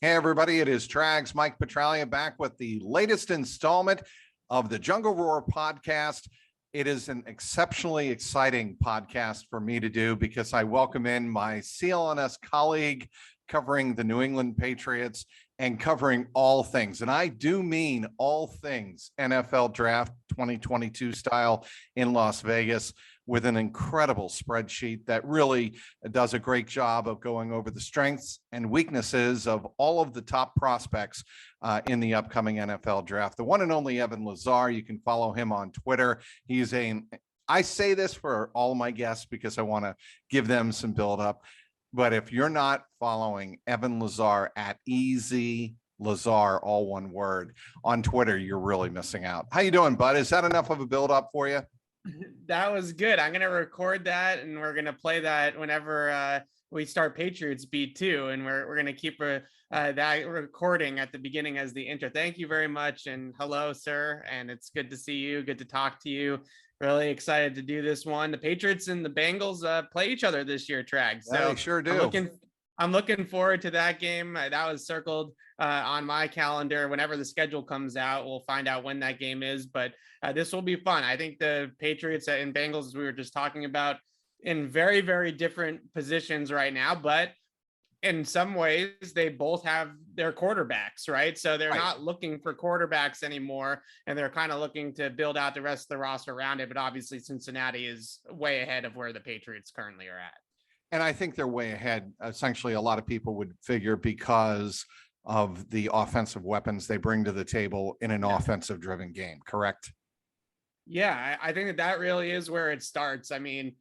Hey, everybody, it is Trags, Mike Petralia, back with the latest installment of the Jungle Roar podcast. It is an exceptionally exciting podcast for me to do because I welcome in my CLNS colleague covering the New England Patriots and covering all things. And I do mean all things NFL Draft 2022 style in Las Vegas, with an incredible spreadsheet that really does a great job of going over the strengths and weaknesses of all of the top prospects in the upcoming NFL draft. The one and only Evan Lazar, you can follow him on Twitter. I say this for all of my guests because I want to give them some build up. But if you're not following Evan Lazar at EZ Lazar, all one word, on Twitter, you're really missing out. How you doing, bud? Is that enough of a build up for you? That was good. I'm going to record that and we're going to play that whenever we start Patriots Beat too. And we're going to keep that recording at the beginning as the intro. Thank you very much. And hello, sir. And it's good to see you. Good to talk to you. Really excited to do this one. The Patriots and the Bengals play each other this year, Trags. So yeah, they sure do. I'm looking forward to that game. That was circled on my calendar. Whenever the schedule comes out, we'll find out when that game is. But this will be fun. I think the Patriots and Bengals, as we were just talking about, in very, very different positions right now. But in some ways, they both have their quarterbacks, right? So they're not looking for quarterbacks anymore. And they're kind of looking to build out the rest of the roster around it. But obviously, Cincinnati is way ahead of where the Patriots currently are at. And I think they're way ahead. Essentially, a lot of people would figure because of the offensive weapons they bring to the table in an offensive driven game, correct? Yeah, I think that really is where it starts. I mean,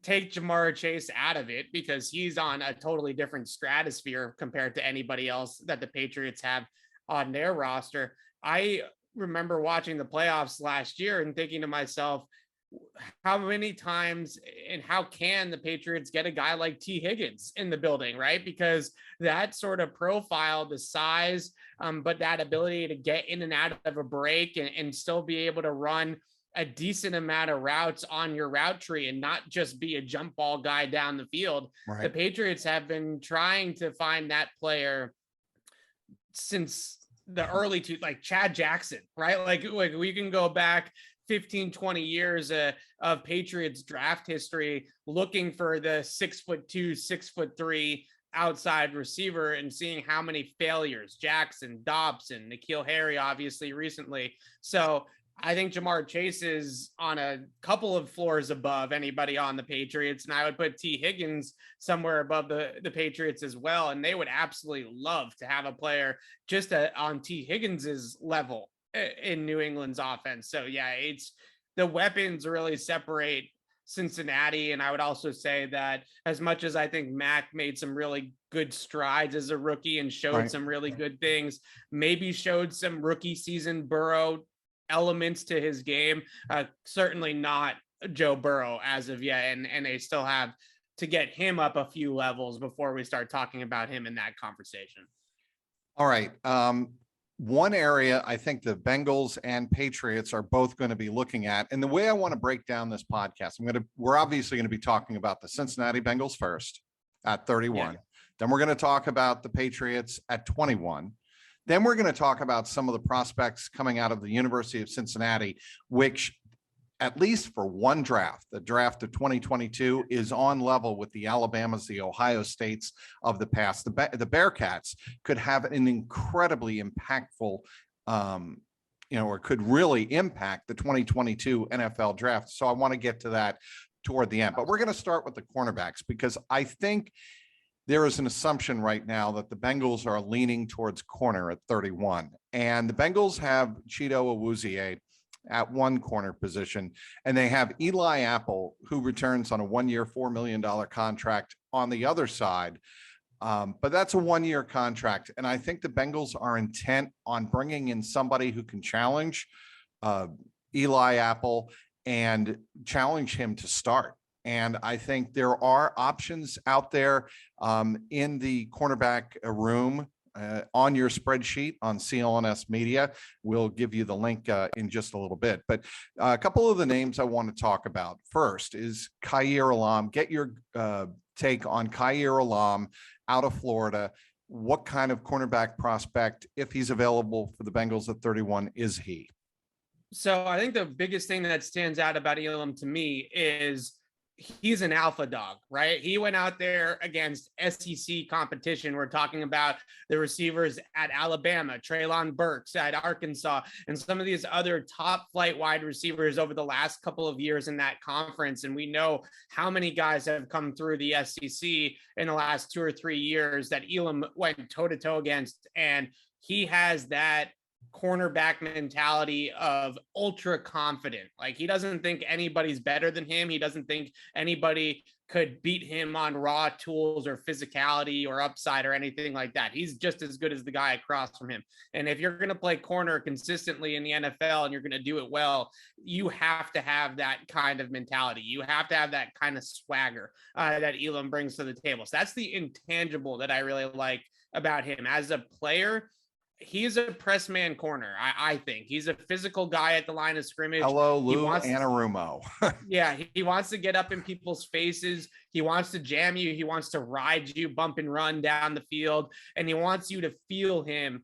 take Jamar Chase out of it because he's on a totally different stratosphere compared to anybody else that the Patriots have on their roster. I remember watching the playoffs last year and thinking to myself, how many times and how can the Patriots get a guy like T. Higgins in the building, right? Because that sort of profile, the size, but that ability to get in and out of a break and still be able to run a decent amount of routes on your route tree and not just be a jump ball guy down the field. Right. The Patriots have been trying to find that player since the early like Chad Jackson, right? Like we can go back 15, 20 years of Patriots draft history looking for the 6'2", 6'3" outside receiver and seeing how many failures, Jackson, Dobson, N'Keal Harry, obviously recently. So I think Jamar Chase is on a couple of floors above anybody on the Patriots. And I would put T. Higgins somewhere above the Patriots as well. And they would absolutely love to have a player just on T. Higgins's level in New England's offense. So yeah, it's the weapons really separate Cincinnati. And I would also say that as much as I think Mac made some really good strides as a rookie and showed some really good things, maybe showed some rookie season Burrow elements to his game, certainly not Joe Burrow as of yet. And they still have to get him up a few levels before we start talking about him in that conversation. All right. One area I think the Bengals and Patriots are both going to be looking at, and the way I want to break down this podcast, we're obviously going to be talking about the Cincinnati Bengals first at 31. Yeah. Then we're going to talk about the Patriots at 21. Then we're going to talk about some of the prospects coming out of the University of Cincinnati, which at least for one draft, the draft of 2022, is on level with the Alabamas, the Ohio States of the past. The Bearcats could have an incredibly impactful, or could really impact the 2022 NFL draft. So I want to get to that toward the end. But we're going to start with the cornerbacks because I think there is an assumption right now that the Bengals are leaning towards corner at 31. And the Bengals have Chido Awuzie at one corner position, and they have Eli Apple, who returns on a 1-year, $4 million contract on the other side. But that's a 1-year contract. And I think the Bengals are intent on bringing in somebody who can challenge Eli Apple and challenge him to start. And I think there are options out there in the cornerback room on your spreadsheet on CLNS Media. We'll give you the link in just a little bit. But a couple of the names I want to talk about first is Jair. Get your take on Jair out of Florida. what kind of cornerback prospect, if he's available for the Bengals at 31, is he? So I think the biggest thing that stands out about Elam to me is he's an alpha dog, right? He went out there against SEC competition. We're talking about the receivers at Alabama, Treylon Burks at Arkansas, and some of these other top flight wide receivers over the last couple of years in that conference. And we know how many guys have come through the SEC in the last 2 or 3 years that Elam went toe to toe against. And he has that cornerback mentality of ultra confident. Like, he doesn't think anybody's better than him. He doesn't think anybody could beat him on raw tools or physicality or upside or anything like that. He's just as good as the guy across from him. And if you're going to play corner consistently in the NFL and you're going to do it well, you have to have that kind of mentality. You have to have that kind of swagger that Elam brings to the table. So that's the intangible that I really like about him as a player. He's a press man corner. I think he's a physical guy at the line of scrimmage. Hello, Lou Anarumo. Yeah, he wants to get up in people's faces. He wants to jam you. He wants to ride you, bump and run down the field. And he wants you to feel him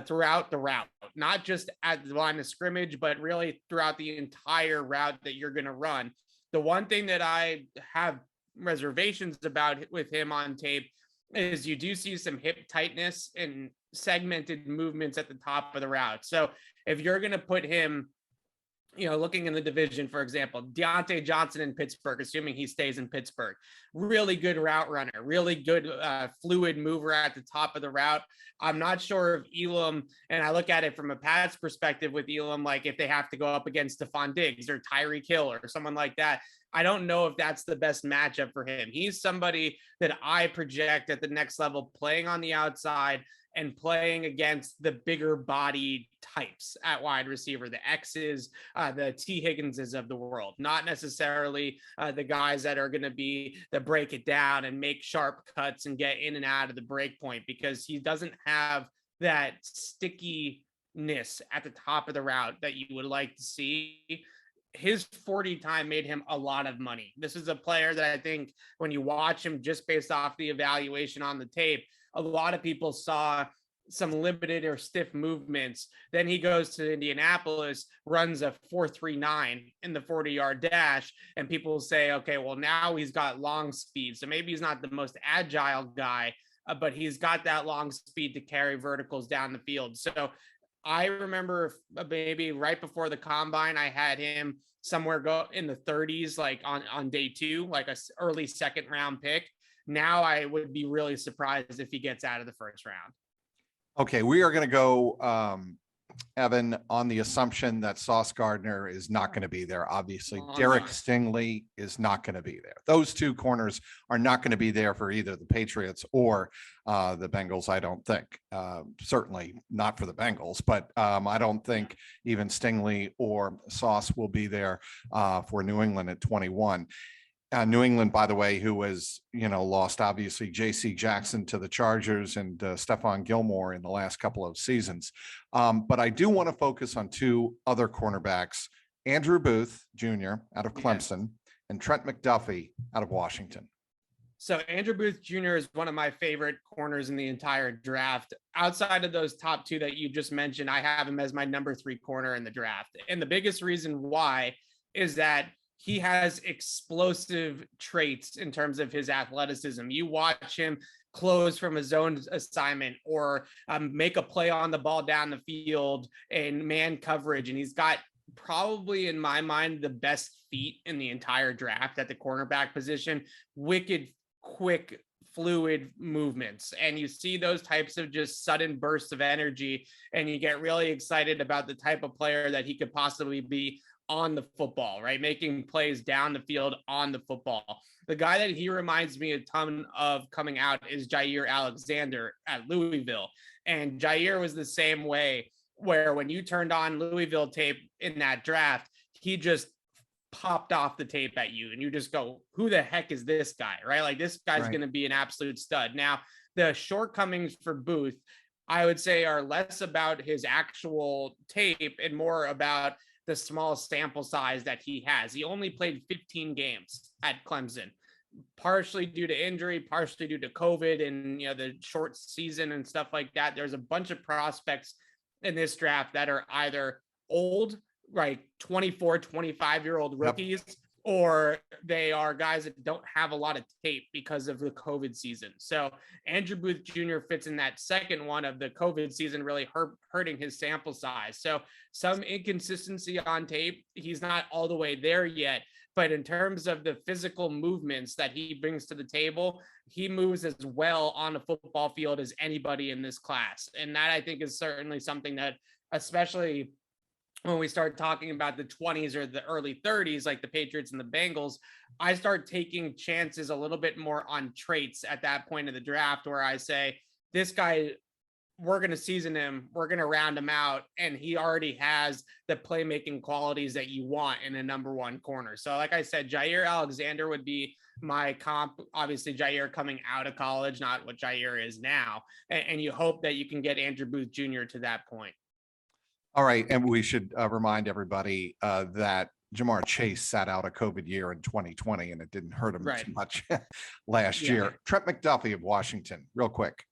throughout the route, not just at the line of scrimmage, but really throughout the entire route that you're going to run. The one thing that I have reservations about with him on tape is you do see some hip tightness and segmented movements at the top of the route. So if you're going to put him, looking in the division, for example, Deontay Johnson in Pittsburgh, assuming he stays in Pittsburgh, really good route runner, really good fluid mover at the top of the route. I'm not sure if Elam, and I look at it from a Pats perspective with Elam, like if they have to go up against Stephon Diggs or Tyreek Hill or someone like that, I don't know if that's the best matchup for him. He's somebody that I project at the next level, playing on the outside and playing against the bigger body types at wide receiver, the X's, the T. Higginses of the world, not necessarily the guys that are going to be the break it down and make sharp cuts and get in and out of the break point, because he doesn't have that stickiness at the top of the route that you would like to see. His 40 time made him a lot of money. This is a player that I think when you watch him just based off the evaluation on the tape, a lot of people saw some limited or stiff movements. Then he goes to Indianapolis, runs a 4.39 in the 40-yard dash, and people say, okay, well, now he's got long speed. So maybe he's not the most agile guy, but he's got that long speed to carry verticals down the field. So I remember maybe right before the combine, I had him somewhere go in the 30s, like on day 2, like a early second round pick. Now I would be really surprised if he gets out of the first round. Okay, we are going to go, Evan, on the assumption that Sauce Gardner is not going to be there. Obviously, Derek Stingley is not going to be there. Those two corners are not going to be there for either the Patriots or the Bengals, I don't think. Certainly not for the Bengals, but I don't think even Stingley or Sauce will be there for New England at 21. New England, by the way, who has, lost obviously J.C. Jackson to the Chargers and Stephon Gilmore in the last couple of seasons. But I do want to focus on two other cornerbacks, Andrew Booth Jr. out of Clemson and Trent McDuffie out of Washington. So Andrew Booth Jr. is one of my favorite corners in the entire draft. Outside of those top two that you just mentioned, I have him as my number 3 corner in the draft. And the biggest reason why is that he has explosive traits in terms of his athleticism. You watch him close from a zone assignment or make a play on the ball down the field and man coverage. And he's got probably, in my mind, the best feet in the entire draft at the cornerback position. Wicked, quick, fluid movements. And you see those types of just sudden bursts of energy, and you get really excited about the type of player that he could possibly be on the football, right? Making plays down the field on the football. The guy that he reminds me a ton of coming out is Jair Alexander at Louisville. And Jair was the same way, where when you turned on Louisville tape in that draft, he just popped off the tape at you and you just go, who the heck is this guy, right? Like, this guy's going to be an absolute stud. Now, the shortcomings for Booth, I would say, are less about his actual tape and more about the small sample size that he has. He only played 15 games at Clemson. partially due to injury, partially due to COVID and, the short season and stuff like that. There's a bunch of prospects in this draft that are either old, like 24, 25-year-old rookies, or they are guys that don't have a lot of tape because of the COVID season. So Andrew Booth Jr. fits in that second one of the COVID season really hurting his sample size. So some inconsistency on tape. He's not all the way there yet. But in terms of the physical movements that he brings to the table, he moves as well on a football field as anybody in this class. And that, I think, is certainly something that, especially when we start talking about the 20s or the early 30s, like the Patriots and the Bengals, I start taking chances a little bit more on traits at that point of the draft, where I say, this guy, we're going to season him, we're going to round him out, and he already has the playmaking qualities that you want in a number one corner. So like I said, Jair Alexander would be my comp. Obviously Jair coming out of college, not what Jair is now. And you hope that you can get Andrew Booth Jr. to that point. All right. And we should remind everybody that Jamar Chase sat out a COVID year in 2020, and it didn't hurt him too much last year. Trent McDuffie of Washington, real quick.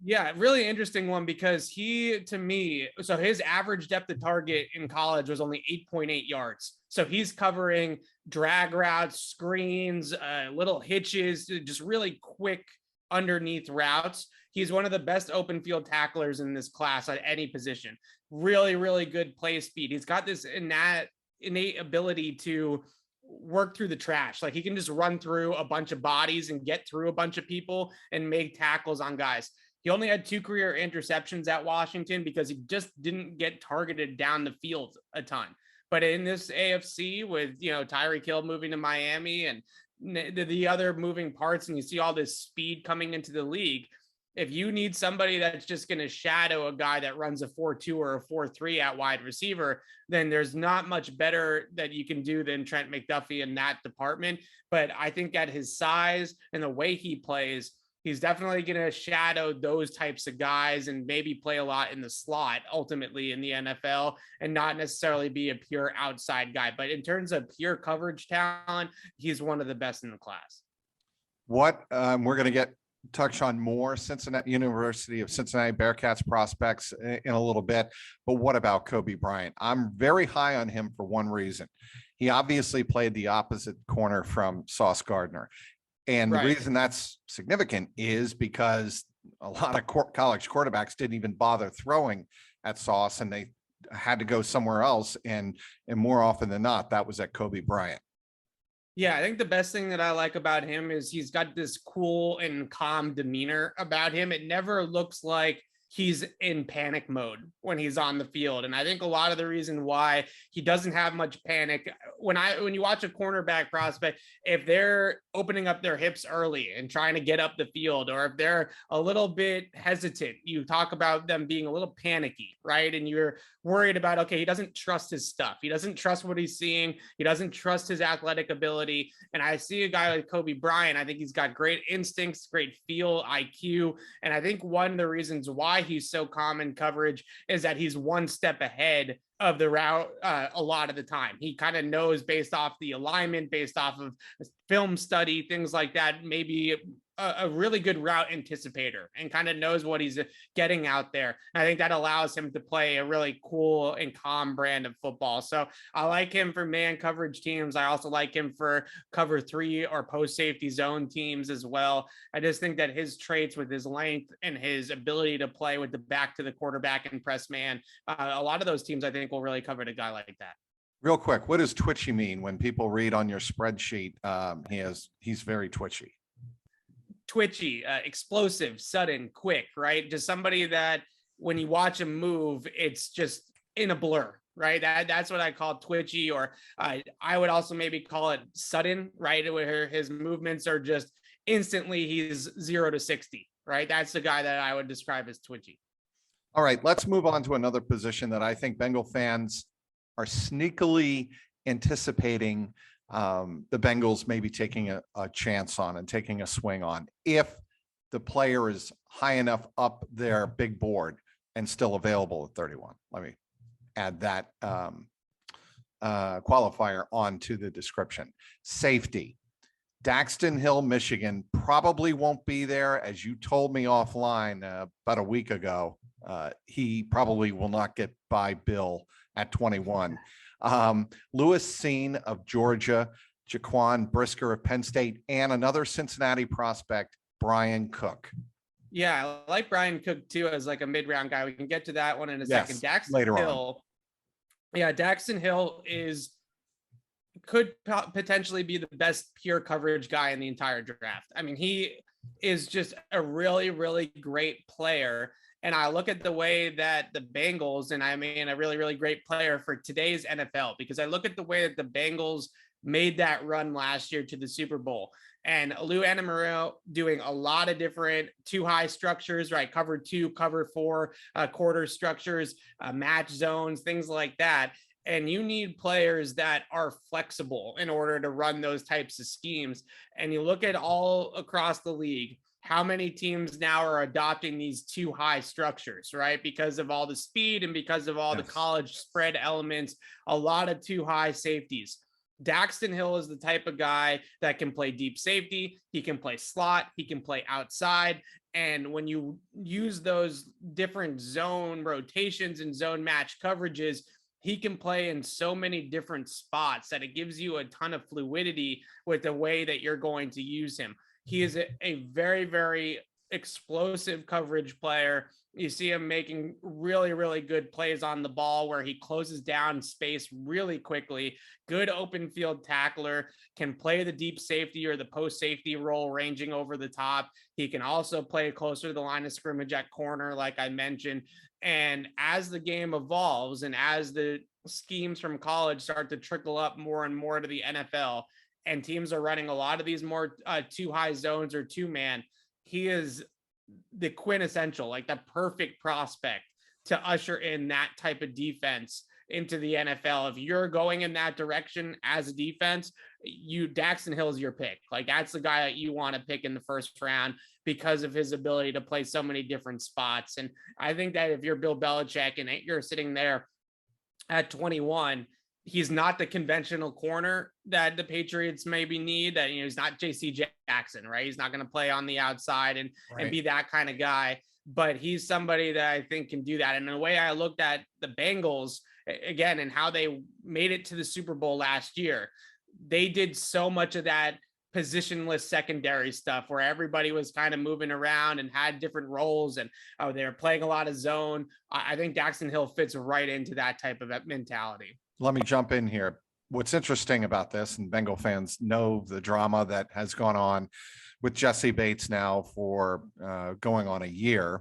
Yeah, really interesting one, because he, to me, so his average depth of target in college was only 8.8 yards. So he's covering drag routes, screens, little hitches, just really quick underneath routes. He's one of the best open field tacklers in this class at any position. Really, really good play speed. He's got this innate ability to work through the trash. Like, he can just run through a bunch of bodies and get through a bunch of people and make tackles on guys. He only had 2 career interceptions at Washington because he just didn't get targeted down the field a ton. But in this AFC with, Tyreek Hill moving to Miami and the other moving parts, and you see all this speed coming into the league, if you need somebody that's just going to shadow a guy that runs a 4-2 or a 4-3 at wide receiver, then there's not much better that you can do than Trent McDuffie in that department. But I think at his size and the way he plays, he's definitely going to shadow those types of guys and maybe play a lot in the slot ultimately in the NFL, and not necessarily be a pure outside guy. But in terms of pure coverage talent, he's one of the best in the class. What we're going to touch on more University of Cincinnati Bearcats prospects in a little bit. But what about Kobe Bryant? I'm very high on him for one reason. He obviously played the opposite corner from Sauce Gardner. And the reason that's significant is because a lot of college quarterbacks didn't even bother throwing at Sauce, and they had to go somewhere else. And more often than not, that was at Kobe Bryant. Yeah, I think the best thing that I like about him is he's got this cool and calm demeanor about him. It never looks like he's in panic mode when he's on the field. And I think a lot of the reason why he doesn't have much panic, when you watch a cornerback prospect, if they're opening up their hips early and trying to get up the field, or if they're a little bit hesitant, you talk about them being a little panicky, right? And you're worried about, okay, he doesn't trust his stuff. He doesn't trust what he's seeing. He doesn't trust his athletic ability. And I see a guy like Kobe Bryant. I think he's got great instincts, great feel, IQ. And I think one of the reasons why he's so calm in coverage is that he's one step ahead of the route a lot of the time. He kind of knows based off the alignment, based off of film study, things like that, maybe a really good route anticipator, and kind of knows what he's getting out there. And I think that allows him to play a really cool and calm brand of football. So I like him for man coverage teams. I also like him for cover 3 or post safety zone teams as well. I just think that his traits with his length and his ability to play with the back to the quarterback and press man, a lot of those teams I think will really cover a guy like that. Real quick, what does twitchy mean? When people read on your spreadsheet, he's very twitchy. Twitchy, explosive, sudden, quick, right? Just somebody that when you watch him move, it's just in a blur, right? That's what I call twitchy, or I would also maybe call it sudden, right? Where his movements are just instantly, he's 0 to 60, right? That's the guy that I would describe as twitchy. All right, let's move on to another position that I think Bengal fans are sneakily anticipating the Bengals maybe taking a chance on and taking a swing on, if the player is high enough up their big board and still available at 31. Let me add that qualifier onto the description. Safety. Daxton Hill, Michigan probably won't be there. As you told me offline about a week ago, he probably will not get by Bill at 21. Lewis Cine of Georgia, Jaquan Brisker of Penn State, and another Cincinnati prospect, Brian Cook. Yeah, I like Brian Cook too as like a mid-round guy. We can get to that one in a Yes, second. Daxton later Hill. Yeah, Daxton Hill could potentially be the best pure coverage guy in the entire draft. I mean, he is just a really, really great player. And I look at the way that the Bengals, and I mean, a really, really great player for today's NFL, because I look at the way that the Bengals made that run last year to the Super Bowl. And Lou Anamarino doing a lot of different two high structures, right? Cover 2, cover 4, quarter structures, match zones, things like that. And you need players that are flexible in order to run those types of schemes. And you look at all across the league, how many teams now are adopting these two high structures, right? Because of all the speed and because of all the college spread elements, a lot of two high safeties. Daxton Hill is the type of guy that can play deep safety. He can play slot. He can play outside. And when you use those different zone rotations and zone match coverages, he can play in so many different spots that it gives you a ton of fluidity with the way that you're going to use him. He is a very, very explosive coverage player. You see him making really, really good plays on the ball where he closes down space really quickly. Good open field tackler, can play the deep safety or the post safety role ranging over the top. He can also play closer to the line of scrimmage at corner, like I mentioned. And as the game evolves and as the schemes from college start to trickle up more and more to the NFL, and teams are running a lot of these more two high zones or two man, he is the quintessential, like the perfect prospect to usher in that type of defense into the NFL. If you're going in that direction as a defense, Daxton Hill is your pick. Like that's the guy that you want to pick in the first round because of his ability to play so many different spots. And I think that if you're Bill Belichick and you're sitting there at 21, he's not the conventional corner that the Patriots maybe need. That, he's not JC Jackson, right? He's not going to play on the outside and be that kind of guy, but he's somebody that I think can do that. And the way I looked at the Bengals again, and how they made it to the Super Bowl last year, they did so much of that positionless secondary stuff where everybody was kind of moving around and had different roles, and they were playing a lot of zone. I think Daxton Hill fits right into that type of mentality. Let me jump in here. What's interesting about this, and Bengal fans know the drama that has gone on with Jesse Bates now for going on a year.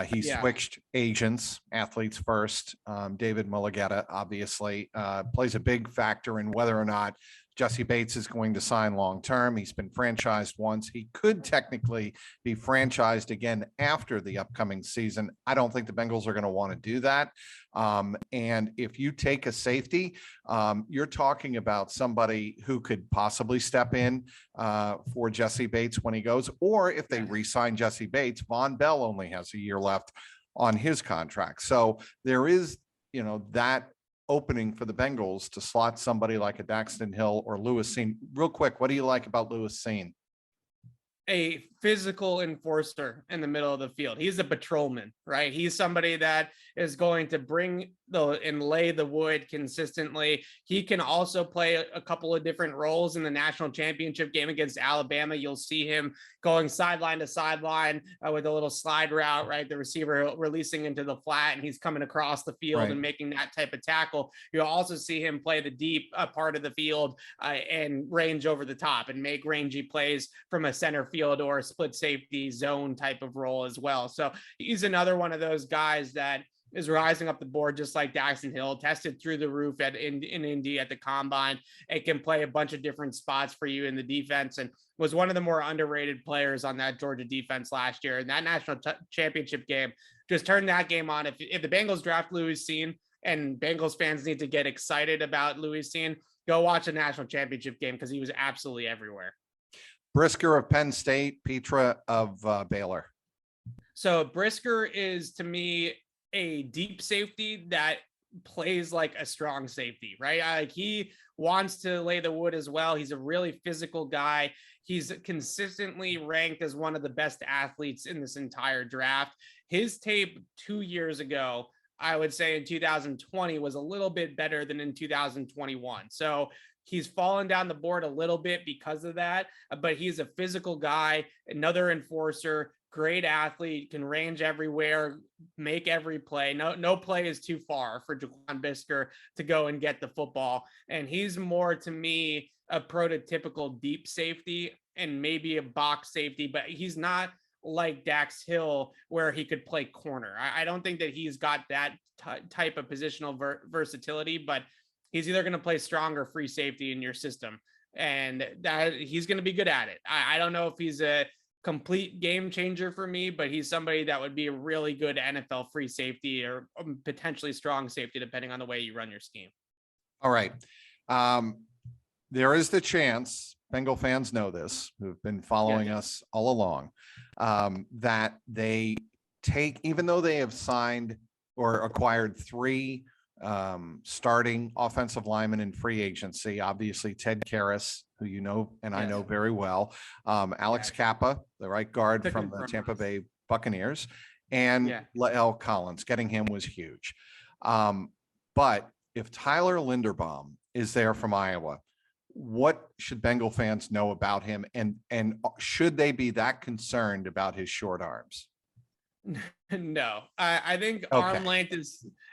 He switched agents, athletes first. David Mulligetta obviously plays a big factor in whether or not Jesse Bates is going to sign long-term. He's been franchised once. He could technically be franchised again after the upcoming season. I don't think the Bengals are going to want to do that. And if you take a safety, you're talking about somebody who could possibly step in for Jesse Bates when he goes, or if they re-sign Jesse Bates, Von Bell only has a year left on his contract. So there is, that opening for the Bengals to slot somebody like a Daxton Hill or Lewis Cine. Real quick, what do you like about Lewis Cine? A physical enforcer in the middle of the field. He's a patrolman, right? He's somebody that is going to bring and lay the wood consistently. He can also play a couple of different roles in the national championship game against Alabama. You'll see him going sideline to sideline with a little slide route, right? The receiver releasing into the flat and he's coming across the field and making that type of tackle. You'll also see him play the deep part of the field and range over the top and make rangy plays from a center field or a split safety zone type of role as well. So he's another one of those guys that is rising up the board, just like Daxton Hill, tested through the roof in Indy at the combine. It can play a bunch of different spots for you in the defense and was one of the more underrated players on that Georgia defense last year. And that national championship game, just turn that game on. If the Bengals draft Lewis Cine, and Bengals fans need to get excited about Lewis Cine, go watch a national championship game because he was absolutely everywhere. Brisker of Penn State, Petra of Baylor. So Brisker is, to me, a deep safety that plays like a strong safety, right? He wants to lay the wood as well. He's a really physical guy. He's consistently ranked as one of the best athletes in this entire draft. His tape 2 years ago, I would say in 2020, was a little bit better than in 2021. So he's fallen down the board a little bit because of that, but he's a physical guy, another enforcer, great athlete, can range everywhere, make every play. No play is too far for Jaquan Brisker to go and get the football. And he's more, to me, a prototypical deep safety and maybe a box safety, but he's not like Dax Hill where he could play corner. I don't think that he's got that type of positional versatility, but he's either going to play strong or free safety in your system, and that he's going to be good at it. I don't know if he's a complete game changer for me, but he's somebody that would be a really good NFL free safety or potentially strong safety, depending on the way you run your scheme. All right. There is the chance, Bengal fans know this, who've been following us all along, that they take, even though they have signed or acquired 3 starting offensive linemen in free agency, obviously Ted Karras, who you know and I know very well, Alex Kappa, the right guard from the Tampa Bay Buccaneers, and Lael Collins. Getting him was huge. But if Tyler Linderbaum is there from Iowa, what should Bengal fans know about him, and should they be that concerned about his short arms? No, I think arm length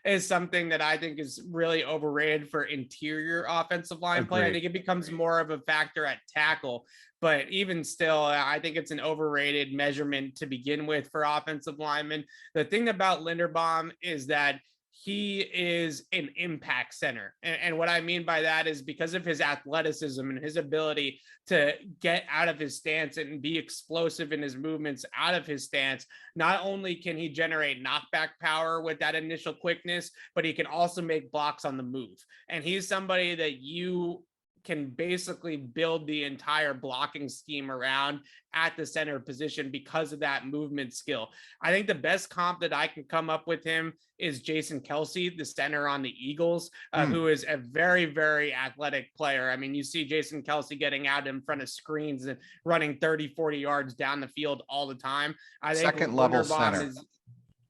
is something that I think is really overrated for interior offensive line play. I think it becomes more of a factor at tackle, but even still, I think it's an overrated measurement to begin with for offensive linemen. The thing about Linderbaum is that he is an impact center. And what I mean by that is because of his athleticism and his ability to get out of his stance and be explosive in his movements out of his stance, not only can he generate knockback power with that initial quickness, but he can also make blocks on the move. And he's somebody that you can basically build the entire blocking scheme around at the center position because of that movement skill. I think the best comp that I can come up with him is Jason Kelce, the center on the Eagles, who is a very, very athletic player. I mean, you see Jason Kelce getting out in front of screens and running 30, 40 yards down the field all the time. I think second level center.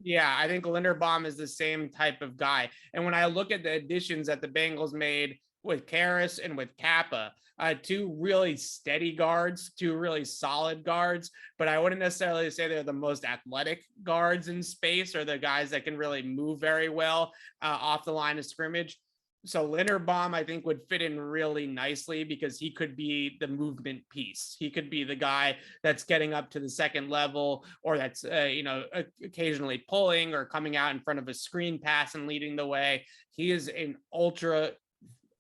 I think Linderbaum is the same type of guy. And when I look at the additions that the Bengals made with Karras and with Kappa, 2 really steady guards, 2 really solid guards, but I wouldn't necessarily say they're the most athletic guards in space or the guys that can really move very well off the line of scrimmage. So Linderbaum, I think, would fit in really nicely because he could be the movement piece. He could be the guy that's getting up to the second level, or that's, occasionally pulling or coming out in front of a screen pass and leading the way. He is an ultra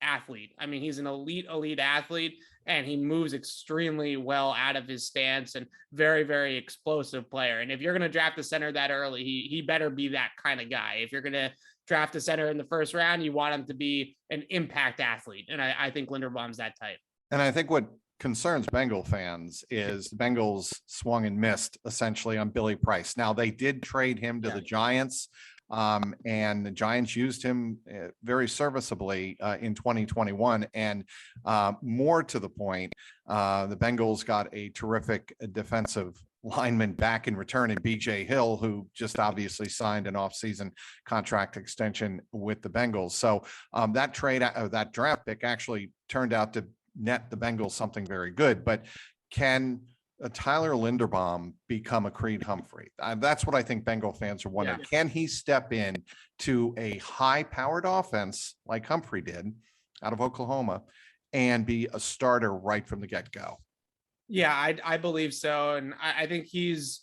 athlete. I mean, he's an elite athlete, and he moves extremely well out of his stance and very, very explosive player. And if you're going to draft a center that early, he better be that kind of guy. If you're going to draft a center in the first round, you want him to be an impact athlete. And I think Linderbaum's that type. And I think what concerns Bengal fans is the Bengals swung and missed essentially on Billy Price. Now they did trade him to the Giants. And the Giants used him very serviceably in 2021. And more to the point, the Bengals got a terrific defensive lineman back in return in BJ Hill, who just obviously signed an offseason contract extension with the Bengals. So that draft pick actually turned out to net the Bengals something very good. But can Tyler Linderbaum become a Creed Humphrey? That's what I think Bengal fans are wondering. Yeah. Can he step in to a high-powered offense like Humphrey did out of Oklahoma and be a starter right from the get-go? Yeah, I believe so. And I think he's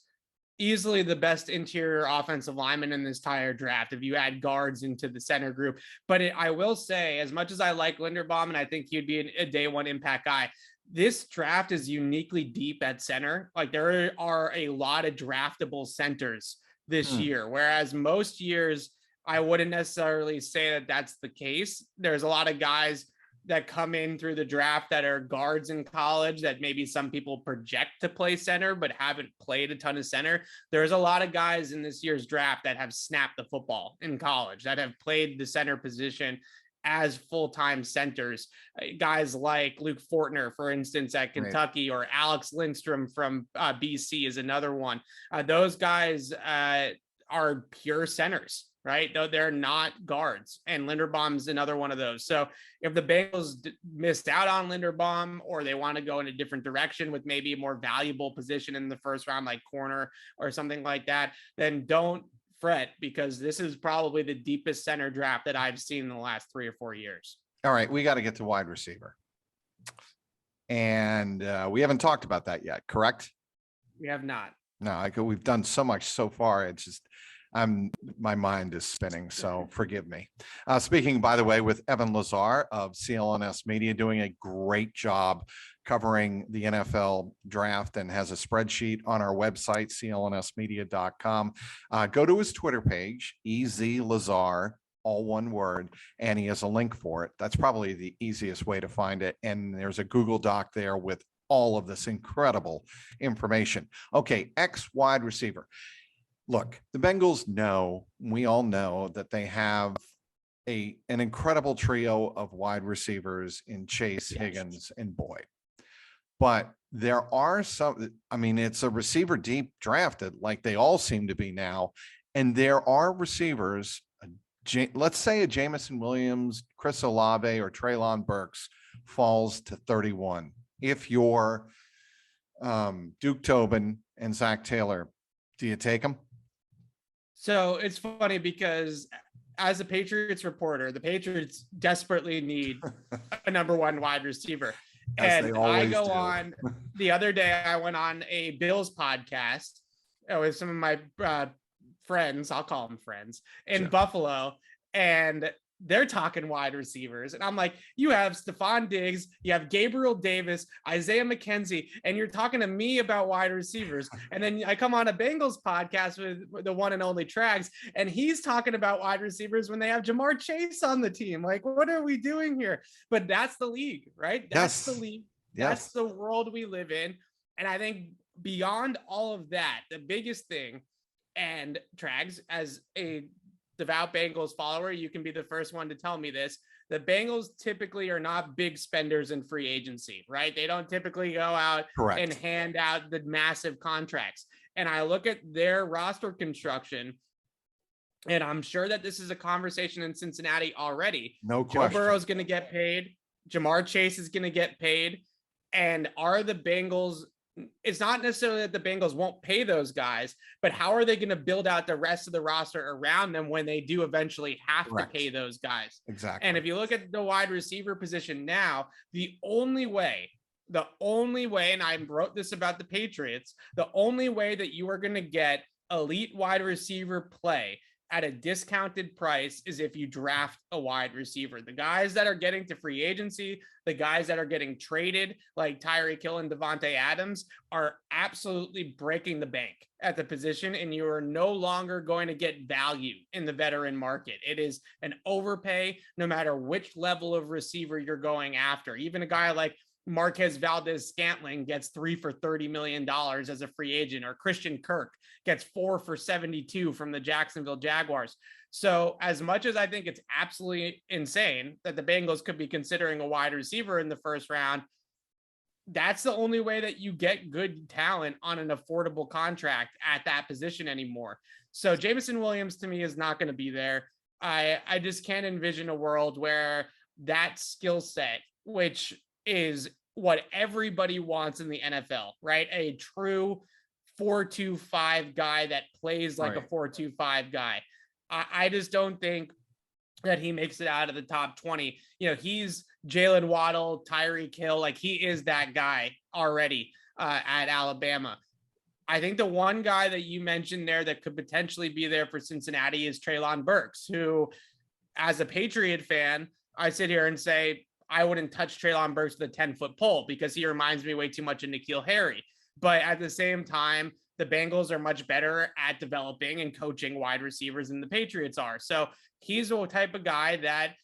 easily the best interior offensive lineman in this entire draft if you add guards into the center group. But I will say, as much as I like Linderbaum and I think he'd be a day one impact guy, this draft is uniquely deep at center. Like there are a lot of draftable centers this year, whereas most years I wouldn't necessarily say that that's the case. There's a lot of guys that come in through the draft that are guards in college that maybe some people project to play center, but haven't played a ton of center. There's a lot of guys in this year's draft that have snapped the football in college, that have played the center position as full-time centers. Guys like Luke Fortner, for instance, at Kentucky, or Alex Lindstrom from BC is another one. Those guys are pure centers, right? Though they're not guards, and Linderbaum's another one of those. So if the Bengals missed out on Linderbaum, or they want to go in a different direction with maybe a more valuable position in the first round, like corner or something like that, then don't fret, because this is probably the deepest center draft that I've seen in the last 3 or 4 years. All right, we got to get to wide receiver. And we haven't talked about that yet, correct? We have not. No, we've done so much so far. It's just, my mind is spinning, so forgive me. Speaking, by the way, with Evan Lazar of CLNS Media, doing a great job covering the NFL draft, and has a spreadsheet on our website, clnsmedia.com. Go to his Twitter page, EZ Lazar, all one word, and he has a link for it. That's probably the easiest way to find it. And there's a Google Doc there with all of this incredible information. Okay, wide receiver. Look, the Bengals know, we all know, that they have an incredible trio of wide receivers in Chase, Yes. Higgins, and Boyd. But there are some, I mean, it's a receiver deep drafted, like they all seem to be now. And there are receivers, let's say a Jamison Williams, Chris Olave, or Treylon Burks falls to 31. If you're Duke Tobin and Zach Taylor, do you take them? So it's funny, because as a Patriots reporter, the Patriots desperately need a number one wide receiver. As And they I always go do. on the other day, I went on a Bills podcast with some of my friends, I'll call them friends, in Sure. Buffalo, and they're talking wide receivers. And I'm like, you have Stephon Diggs, you have Gabriel Davis, Isaiah McKenzie, and you're talking to me about wide receivers. And then I come on a Bengals podcast with the one and only Trags, and he's talking about wide receivers when they have Jamar Chase on the team. Like, what are we doing here? But that's the league, right? That's Yes. the league. Yes. That's the world we live in. And I think beyond all of that, the biggest thing, and Trags, as a devout Bengals follower, you can be the first one to tell me this. The Bengals typically are not big spenders in free agency, right? They don't typically go out Correct. and hand out the massive contracts. And I look at their roster construction, and I'm sure that this is a conversation in Cincinnati already. No Joe question. Burrow's going to get paid. Jamar Chase is going to get paid. And are the Bengals, it's not necessarily that the Bengals won't pay those guys, but how are they going to build out the rest of the roster around them when they do eventually have Correct. to pay those guys? Exactly. And if you look at the wide receiver position now, the only way, and I wrote this about the Patriots, the only way that you are going to get elite wide receiver play at a discounted price is if you draft a wide receiver. The guys that are getting to free agency, the guys that are getting traded, like Tyreek Hill and Devontae Adams, are absolutely breaking the bank at the position, and you are no longer going to get value in the veteran market. It is an overpay, no matter which level of receiver you're going after. Even a guy like Marquez Valdez-Scantling gets 3 for $30 million as a free agent, or Christian Kirk gets 4 for 72 from the Jacksonville Jaguars. So as much as I think it's absolutely insane that the Bengals could be considering a wide receiver in the first round, that's the only way that you get good talent on an affordable contract at that position anymore. So Jamison Williams, to me, is not going to be there. I just can't envision a world where that skill set, which is what everybody wants in the NFL, right? A true 4-2-5 guy that plays like a 4-2-5 guy. I just don't think that he makes it out of the top 20. You know, he's Jalen Waddle, Tyreek Hill, like he is that guy already at Alabama. I think the one guy that you mentioned there that could potentially be there for Cincinnati is Treylon Burks, who, as a Patriot fan, I sit here and say, I wouldn't touch Treylon Burks with a 10-foot pole because he reminds me way too much of N'Keal Harry. But at the same time, the Bengals are much better at developing and coaching wide receivers than the Patriots are. So he's the type of guy that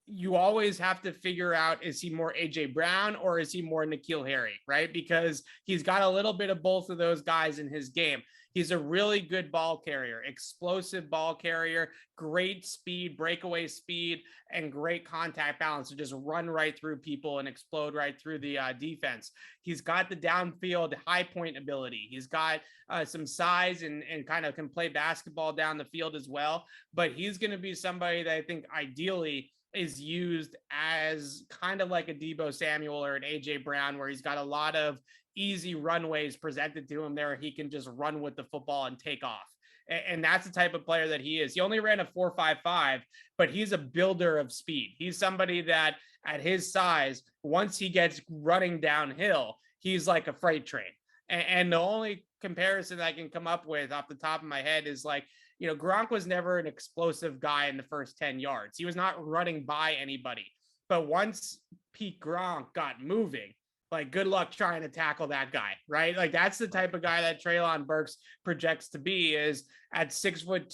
you always have to figure out, is he more AJ Brown or is he more N'Keal Harry, right? Because he's got a little bit of both of those guys in his game. He's a really good ball carrier, explosive ball carrier, great speed, breakaway speed, and great contact balance to just run right through people and explode right through the defense. He's got the downfield high point ability. He's got some size and kind of can play basketball down the field as well. But he's going to be somebody that I think ideally is used as kind of like a Deebo Samuel or an AJ Brown, where he's got a lot of easy runways presented to him there. He can just run with the football and take off. And that's the type of player that he is. He only ran a 4.55, but he's a builder of speed. He's somebody that at his size, once he gets running downhill, he's like a freight train. And the only comparison I can come up with off the top of my head is like, you know, Gronk was never an explosive guy in the first 10 yards. He was not running by anybody. But once Pete Gronk got moving, like, good luck trying to tackle that guy, right? Like, that's the type of guy that Treylon Burks projects to be, is at 6'2",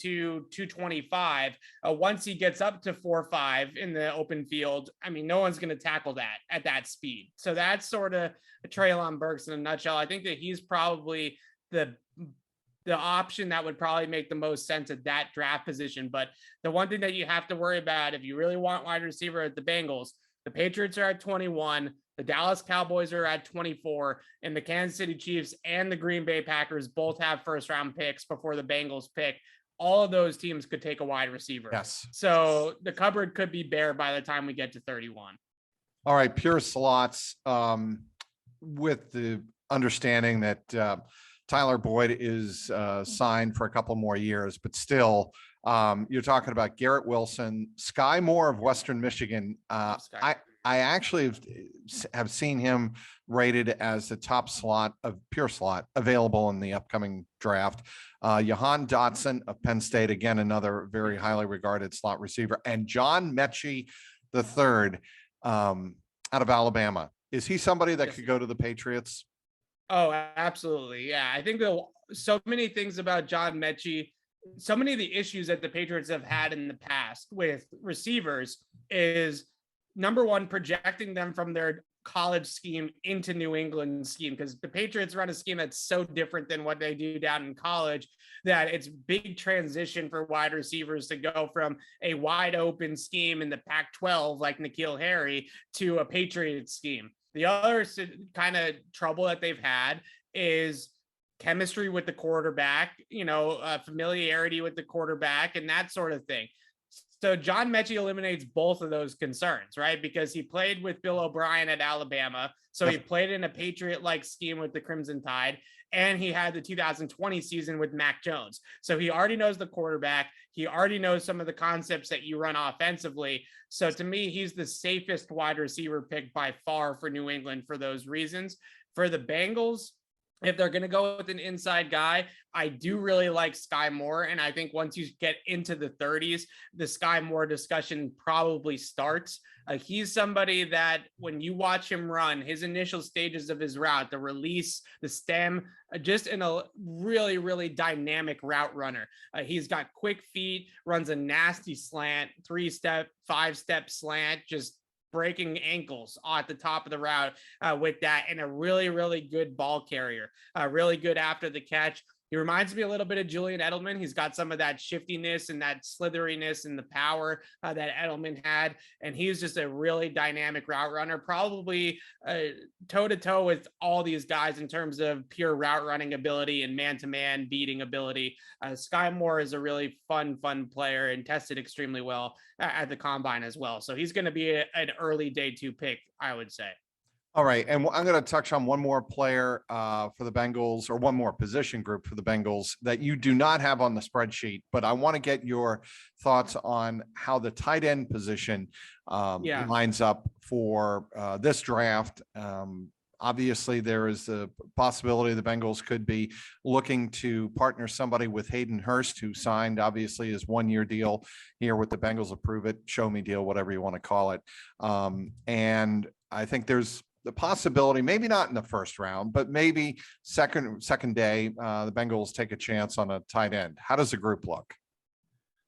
225. Once he gets up to 4.5 in the open field, I mean, no one's going to tackle that at that speed. So that's sort of Treylon Burks in a nutshell. I think that he's probably the option that would probably make the most sense at that draft position. But the one thing that you have to worry about if you really want wide receiver at the Bengals, the Patriots are at 21, the Dallas Cowboys are at 24, and the Kansas City Chiefs and the Green Bay Packers both have first-round picks before the Bengals pick. All of those teams could take a wide receiver. Yes. So the cupboard could be bare by the time we get to 31. All right, pure slots, with the understanding that Tyler Boyd is signed for a couple more years, but still, you're talking about Garrett Wilson, Sky Moore of Western Michigan. I actually have seen him rated as the top slot of pure slot available in the upcoming draft. Jahan Dotson of Penn State, again, another very highly regarded slot receiver, and John Mechie III out of Alabama. Is he somebody that could go to the Patriots? Oh, absolutely. Yeah. I think so many things about John Mechie, so many of the issues that the Patriots have had in the past with receivers is, number one, projecting them from their college scheme into New England scheme, because the Patriots run a scheme that's so different than what they do down in college that it's big transition for wide receivers to go from a wide open scheme in the Pac-12 like N'Keal Harry to a Patriots scheme. The other kind of trouble that they've had is chemistry with the quarterback, familiarity with the quarterback and that sort of thing. So John Mechie eliminates both of those concerns, right? Because he played with Bill O'Brien at Alabama. So he played in a Patriot-like scheme with the Crimson Tide, and he had the 2020 season with Mac Jones. So he already knows the quarterback. He already knows some of the concepts that you run offensively. So to me, he's the safest wide receiver pick by far for New England for those reasons. For the Bengals, if they're going to go with an inside guy, I do really like Sky Moore. And I think once you get into the 30s, the Sky Moore discussion probably starts. He's somebody that when you watch him run, his initial stages of his route, the release, the stem, just in a really, really dynamic route runner. He's got quick feet, runs a nasty slant, 3-step, 5-step slant, just breaking ankles at the top of the route with that, and a really, really good ball carrier, really good after the catch. He reminds me a little bit of Julian Edelman. He's got some of that shiftiness and that slitheriness and the power that Edelman had. And he's just a really dynamic route runner, probably toe-to-toe with all these guys in terms of pure route running ability and man-to-man beating ability. Sky Moore is a really fun player and tested extremely well at the combine as well. So he's going to be an early day 2 pick, I would say. All right. And I'm going to touch on one more player for the Bengals, or one more position group for the Bengals that you do not have on the spreadsheet, but I want to get your thoughts on how the tight end position lines up for this draft. Obviously, there is the possibility the Bengals could be looking to partner somebody with Hayden Hurst, who signed, obviously, his 1-year deal here with the Bengals. Approve it, show me deal, whatever you want to call it. And I think there's the possibility, maybe not in the first round, but maybe second day, the Bengals take a chance on a tight end. How does the group look?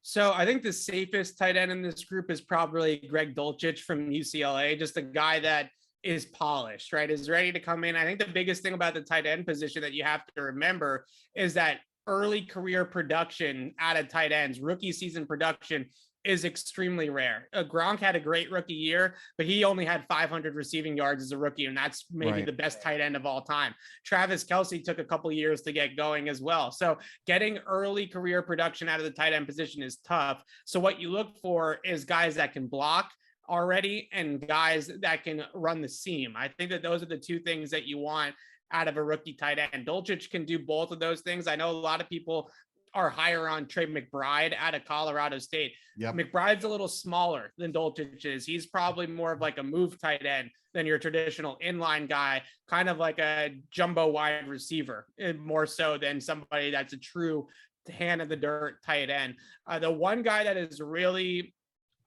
So I think the safest tight end in this group is probably Greg Dulcich from UCLA, just a guy that is polished, right? Is ready to come in. I think the biggest thing about the tight end position that you have to remember is that early career production out of tight ends, rookie season production, is extremely rare. Gronk had a great rookie year, but he only had 500 receiving yards as a rookie, and that's maybe the best tight end of all time. Travis Kelce took a couple years to get going as well. So getting early career production out of the tight end position is tough. So what you look for is guys that can block already and guys that can run the seam. I think that those are the two things that you want out of a rookie tight end. Dulcich can do both of those things. I know a lot of people are higher on Trey McBride out of Colorado State. Yep. McBride's a little smaller than Dulcich is. He's probably more of like a move tight end than your traditional inline guy, kind of like a jumbo wide receiver, more so than somebody that's a true hand in the dirt tight end. The one guy that is really,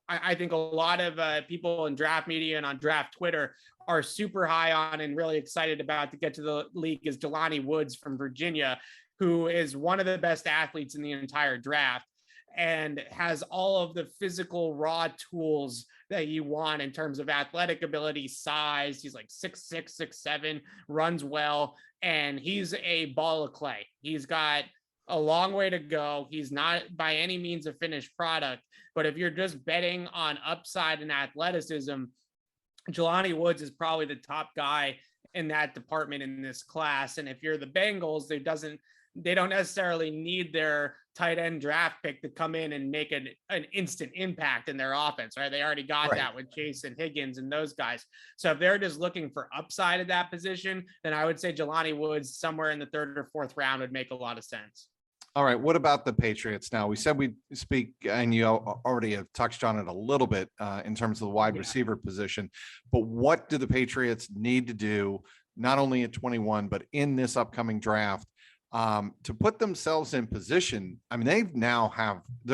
I think a lot of people in draft media and on draft Twitter are super high on and really excited about to get to the league is Delany Woods from Virginia, who is one of the best athletes in the entire draft and has all of the physical raw tools that you want in terms of athletic ability, size. He's like 6'6", 6'7", runs well, and he's a ball of clay. He's got a long way to go. He's not by any means a finished product, but if you're just betting on upside and athleticism, Jelani Woods is probably the top guy in that department in this class. And if you're the Bengals, they don't necessarily need their tight end draft pick to come in and make an instant impact in their offense, right? They already got that with Chase and Higgins and those guys. So if they're just looking for upside at that position, then I would say Jelani Woods somewhere in the 3rd or 4th round would make a lot of sense. All right. What about the Patriots now? We said we'd speak, and you already have touched on it a little bit in terms of the wide receiver position, but what do the Patriots need to do, not only at 21, but in this upcoming draft, to put themselves in position? I mean, they're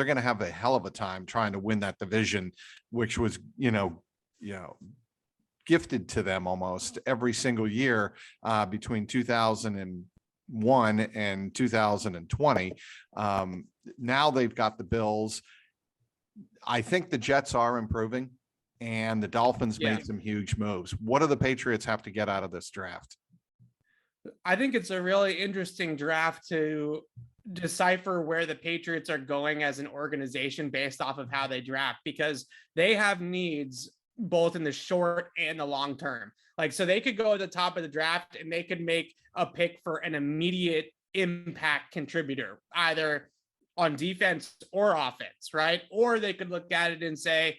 going to have a hell of a time trying to win that division, which was, gifted to them almost every single year between 2001 and 2020. Now they've got the Bills. I think the Jets are improving, and the Dolphins made some huge moves. What do the Patriots have to get out of this draft? I think it's a really interesting draft to decipher where the Patriots are going as an organization based off of how they draft, because they have needs both in the short and the long term. Like, so they could go at the top of the draft and they could make a pick for an immediate impact contributor, either on defense or offense, right? Or they could look at it and say,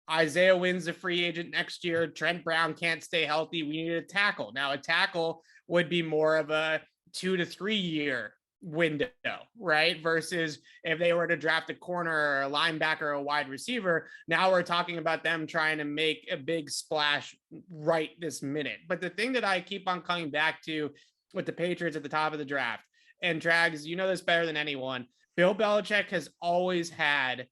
Isaiah Wynn's a free agent next year. Trent Brown can't stay healthy. We need a tackle. Now, a tackle would be more of a 2 to 3 year window, right? Versus if they were to draft a corner or a linebacker or a wide receiver, now we're talking about them trying to make a big splash right this minute. But the thing that I keep on coming back to with the Patriots at the top of the draft, and Trags, you know this better than anyone, Bill Belichick has always had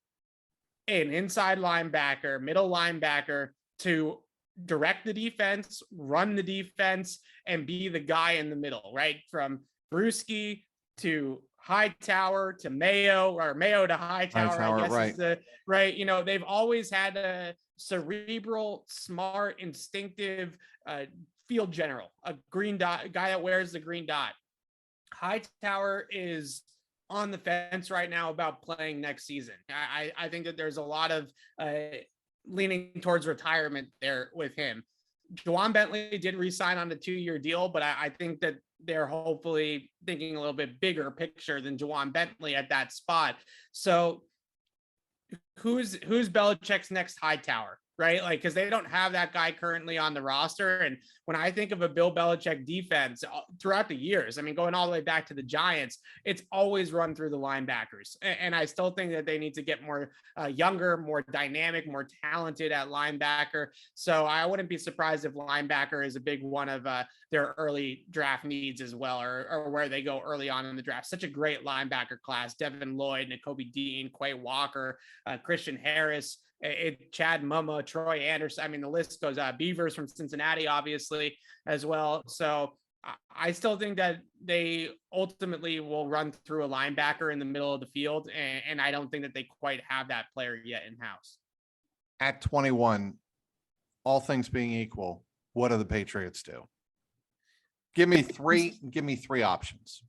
an inside linebacker, middle linebacker to direct the defense, run the defense, and be the guy in the middle, right? From Bruschi to Hightower to Mayo, or Mayo to Hightower, I guess right. Is the right. They've always had a cerebral, smart, instinctive field general, a green dot, a guy that wears the green dot. Hightower is on the fence right now about playing next season. I think that there's a lot of leaning towards retirement there with him. Juwan Bentley did re-sign on a 2-year deal, but I think that they're hopefully thinking a little bit bigger picture than Juwan Bentley at that spot. So who's Belichick's next Hightower, right? Like, because they don't have that guy currently on the roster. And when I think of a Bill Belichick defense throughout the years, I mean, going all the way back to the Giants, it's always run through the linebackers. And I still think that they need to get more younger, more dynamic, more talented at linebacker. So I wouldn't be surprised if linebacker is a big one of their early draft needs as well, or where they go early on in the draft. Such a great linebacker class: Devin Lloyd, Nakobe Dean, Quay Walker, Christian Harris, Chad Mumma, Troy Anderson. I mean, the list goes. Beavers from Cincinnati, obviously, as well. So I still think that they ultimately will run through a linebacker in the middle of the field, and I don't think that they quite have that player yet in-house. At 21, all things being equal, what do the Patriots do? Give me three options.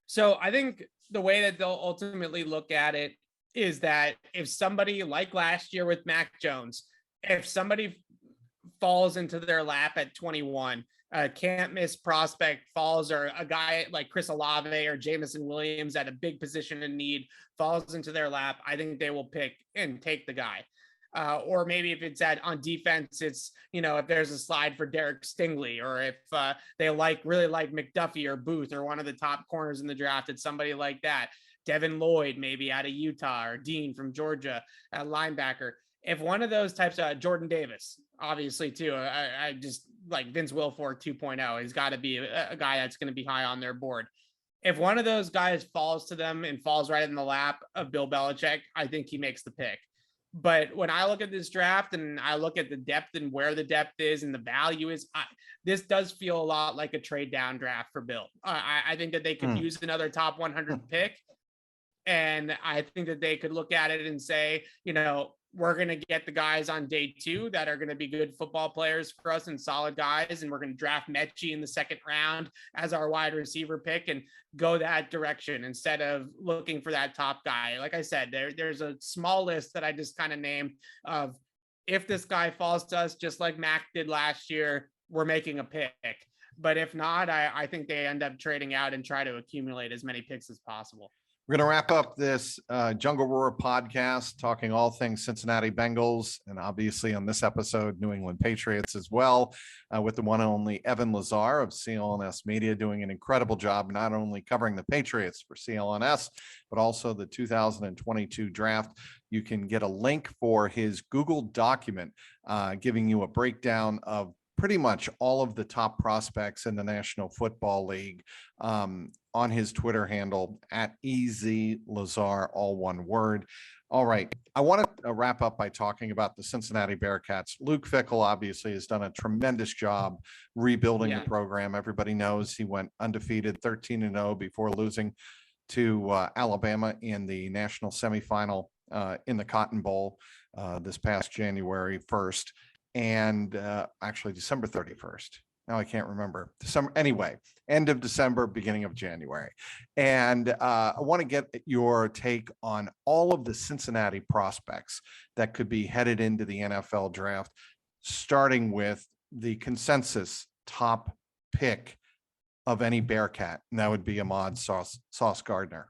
So I think the way that they'll ultimately look at it is that if somebody like last year with Mac Jones, if somebody falls into their lap at 21, can't miss prospect falls, or a guy like Chris Olave or Jamison Williams at a big position in need falls into their lap, I think they will pick and take the guy. Or maybe if it's on defense, it's, if there's a slide for Derek Stingley, or if they really like McDuffie or Booth or one of the top corners in the draft, it's somebody like that. Devin Lloyd, maybe out of Utah, or Dean from Georgia at linebacker. If one of those types, Jordan Davis, obviously too, I just like Vince Wilfork 2.0. He's got to be a guy that's going to be high on their board. If one of those guys falls to them and falls right in the lap of Bill Belichick, I think he makes the pick. But when I look at this draft and I look at the depth and where the depth is and the value is, this does feel a lot like a trade down draft for Bill. I think that they could use another top 100 pick. And I think that they could look at it and say, we're going to get the guys on day 2 that are going to be good football players for us and solid guys. And we're going to draft Mechie in the 2nd round as our wide receiver pick and go that direction instead of looking for that top guy. Like I said, there's a small list that I just kind of named of, if this guy falls to us, just like Mac did last year, we're making a pick. But if not, I think they end up trading out and try to accumulate as many picks as possible. We're going to wrap up this Jungle Roar podcast, talking all things Cincinnati Bengals, and obviously on this episode, New England Patriots as well, with the one and only Evan Lazar of CLNS Media, doing an incredible job, not only covering the Patriots for CLNS, but also the 2022 draft. You can get a link for his Google document, giving you a breakdown of pretty much all of the top prospects in the National Football League, on his Twitter handle at EZLazar, all one word. All right. I want to wrap up by talking about the Cincinnati Bearcats. Luke Fickell obviously has done a tremendous job rebuilding the program. Everybody knows he went undefeated 13-0 before losing to Alabama in the national semifinal in the Cotton Bowl this past January 1st. And actually December 31st. Now I can't remember. Anyway, end of December, beginning of January. And I want to get your take on all of the Cincinnati prospects that could be headed into the NFL draft, starting with the consensus top pick of any Bearcat, and that would be Ahmad Sauce Gardner.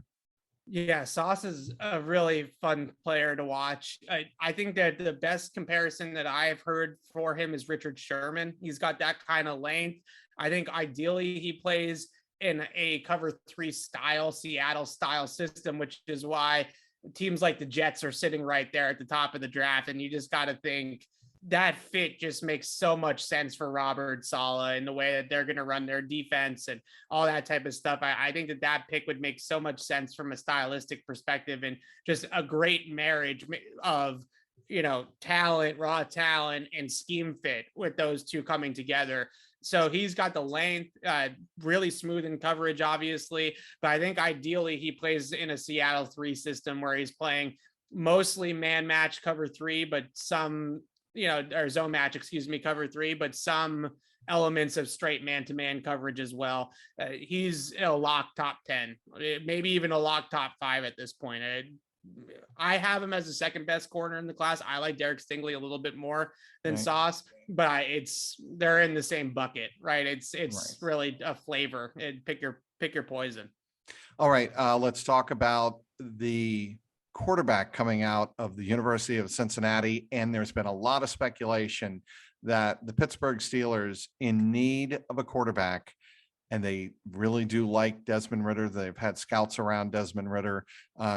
Yeah, Sauce is a really fun player to watch. I think that the best comparison that I've heard for him is Richard Sherman. He's got that kind of length. I think ideally he plays in a cover 3 style, Seattle style system, which is why teams like the Jets are sitting right there at the top of the draft. And you just got to think that fit just makes so much sense for Robert Saleh in the way that they're going to run their defense and all that type of stuff. I think that pick would make so much sense from a stylistic perspective, and just a great marriage of, talent, raw talent, and scheme fit with those two coming together. So he's got the length, really smooth in coverage, obviously, but I think ideally he plays in a Seattle 3 system where he's playing mostly man match cover 3, but some, or zone match, cover 3, but some elements of straight man-to-man coverage as well. He's a lock top 10, maybe even a lock top 5 at this point. I have him as the second best corner in the class. I like Derek Stingley a little bit more than Sauce, but they're in the same bucket, right? It's right. Really a flavor. Pick your poison. All right, let's talk about the quarterback coming out of the University of Cincinnati. And there's been a lot of speculation that the Pittsburgh Steelers, in need of a quarterback, and they really do like Desmond Ritter. They've had scouts around Desmond Ritter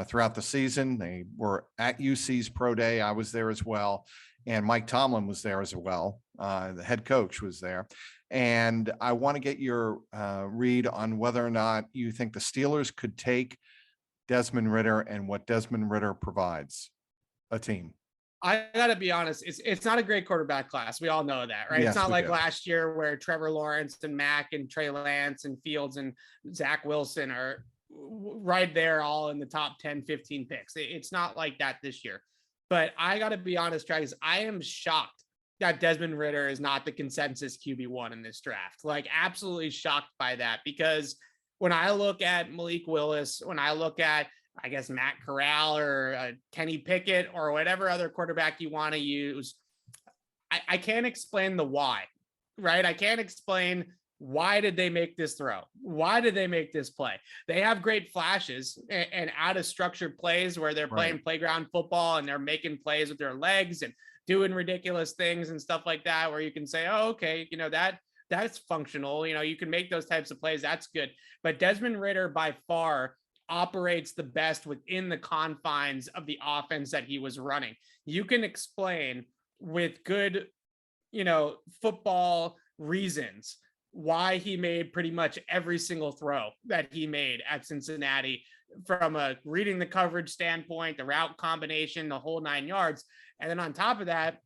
throughout the season. They were at UC's Pro Day. I was there as well. And Mike Tomlin was there as well. The head coach was there. And I want to get your read on whether or not you think the Steelers could take Desmond Ritter and what Desmond Ritter provides a team. I gotta be honest, it's not a great quarterback class. We all know that, right? Yes, it's not like last year where Trevor Lawrence and Mack and Trey Lance and Fields and Zach Wilson are right there all in the top 10, 15 picks. It's not like that this year. But I gotta be honest, Trags, I am shocked that Desmond Ritter is not the consensus QB1 in this draft. Like, absolutely shocked by that, because when I look at Malik Willis, when I look at, I guess, Matt Corral or Kenny Pickett or whatever other quarterback you want to use, I can't explain the why, right? I can't explain why did they make this throw? Why did they make this play? They have great flashes and out of structured plays where they're playing playground football and they're making plays with their legs and doing ridiculous things and stuff like that, where you can say, oh, okay, that's functional. You can make those types of plays. That's good. But Desmond Ritter by far operates the best within the confines of the offense that he was running. You can explain with good, football reasons why he made pretty much every single throw that he made at Cincinnati, from a reading the coverage standpoint, the route combination, the whole 9 yards. And then on top of that,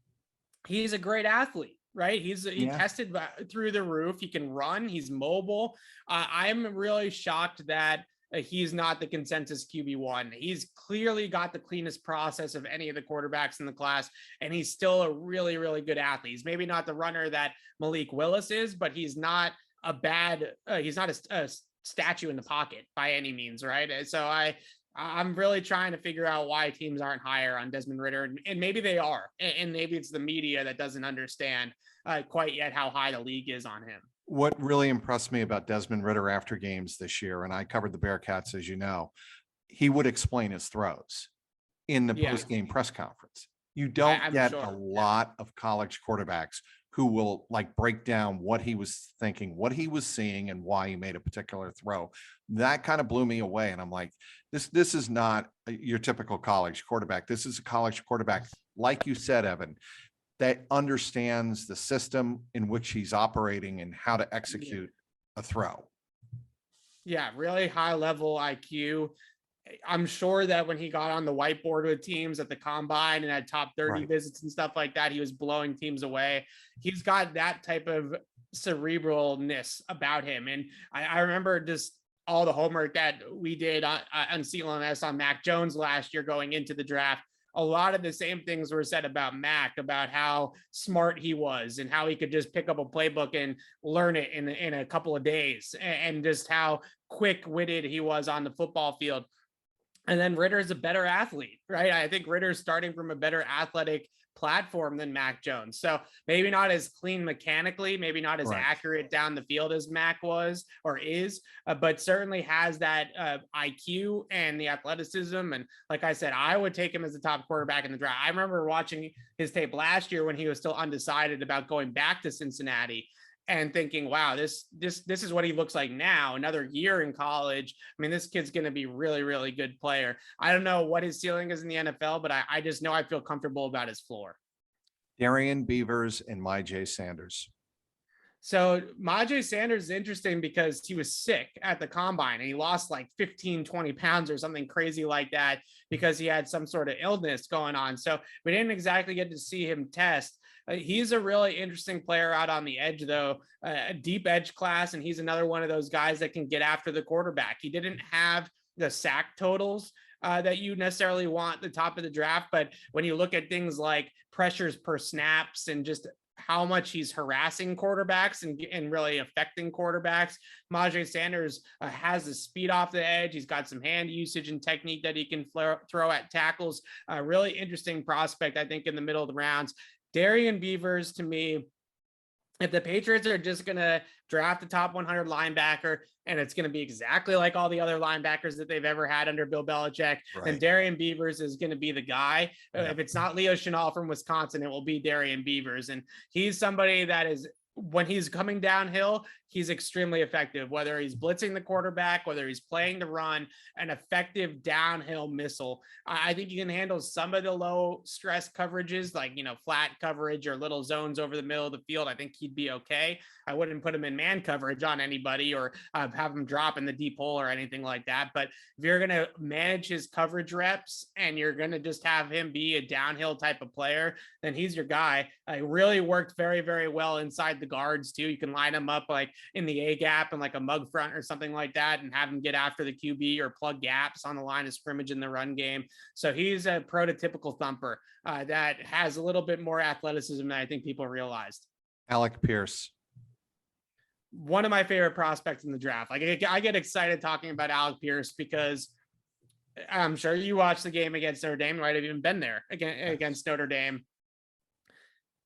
he's a great athlete, right? He tested through the roof. He can run. He's mobile. I'm really shocked that he's not the consensus QB1. He's clearly got the cleanest process of any of the quarterbacks in the class, and he's still a really, really good athlete. He's maybe not the runner that Malik Willis is, but he's not he's not a statue in the pocket by any means, right? And so I'm really trying to figure out why teams aren't higher on Desmond Ritter, and maybe they are, and maybe it's the media that doesn't understand quite yet how high the league is on him. What really impressed me about Desmond Ritter after games this year, and I covered the Bearcats, as you know, he would explain his throws in the post-game press conference. You don't get a lot of college quarterbacks who will break down what he was thinking, what he was seeing, and why he made a particular throw. That kind of blew me away. And I'm like, this is not your typical college quarterback. This is a college quarterback, like you said, Evan, that understands the system in which he's operating and how to execute a throw. Yeah, really high level IQ. I'm sure that when he got on the whiteboard with teams at the combine and had top 30 visits and stuff like that, he was blowing teams away. He's got that type of cerebralness about him. And I remember just all the homework that we did on CLNS on Mac Jones last year going into the draft. A lot of the same things were said about Mac, about how smart he was and how he could just pick up a playbook and learn it in a couple of days, and just how quick-witted he was on the football field. And then Ritter's a better athlete, right? I think Ritter's starting from a better athletic platform than Mac Jones. So maybe not as clean mechanically, maybe not as accurate down the field as Mac was or is, but certainly has that IQ and the athleticism. And like I said, I would take him as the top quarterback in the draft. I remember watching his tape last year when he was still undecided about going back to Cincinnati, and thinking, wow, this is what he looks like now. Another year in college. I mean, this kid's going to be really, really good player. I don't know what his ceiling is in the NFL, but I just know I feel comfortable about his floor. Darrian Beavers and Myjai Sanders. So Myjai Sanders is interesting because he was sick at the combine and he lost 15, 20 pounds or something crazy like that because he had some sort of illness going on. So we didn't exactly get to see him test. He's a really interesting player out on the edge, though, a deep edge class. And he's another one of those guys that can get after the quarterback. He didn't have the sack totals that you necessarily want at the top of the draft. But when you look at things like pressures per snaps and just how much he's harassing quarterbacks and really affecting quarterbacks, Myjai Sanders has the speed off the edge. He's got some hand usage and technique that he can throw at tackles. A really interesting prospect, I think, in the middle of the rounds. Darrian Beavers, to me, if the Patriots are just going to draft the top 100 linebacker and it's going to be exactly like all the other linebackers that they've ever had under Bill Belichick, then Darrian Beavers is going to be the guy. If it's not Leo Chenal from Wisconsin, it will be Darrian Beavers. And he's somebody that is, when he's coming downhill, he's extremely effective, whether he's blitzing the quarterback, whether he's playing the run, an effective downhill missile. I think he can handle some of the low stress coverages, like, flat coverage or little zones over the middle of the field. I think he'd be okay. I wouldn't put him in man coverage on anybody or have him drop in the deep hole or anything like that. But if you're going to manage his coverage reps and you're going to just have him be a downhill type of player, then he's your guy. Really worked very, very well inside the guards too. You can line him up in the A gap and a mug front or something like that and have him get after the QB or plug gaps on the line of scrimmage in the run game. So he's a prototypical thumper that has a little bit more athleticism than I think people realized. Alec Pierce. one of my favorite prospects in the draft. Like I get excited talking about Alec Pierce because I'm sure you watched the game against Notre Dame, right? I've even been there against Notre Dame.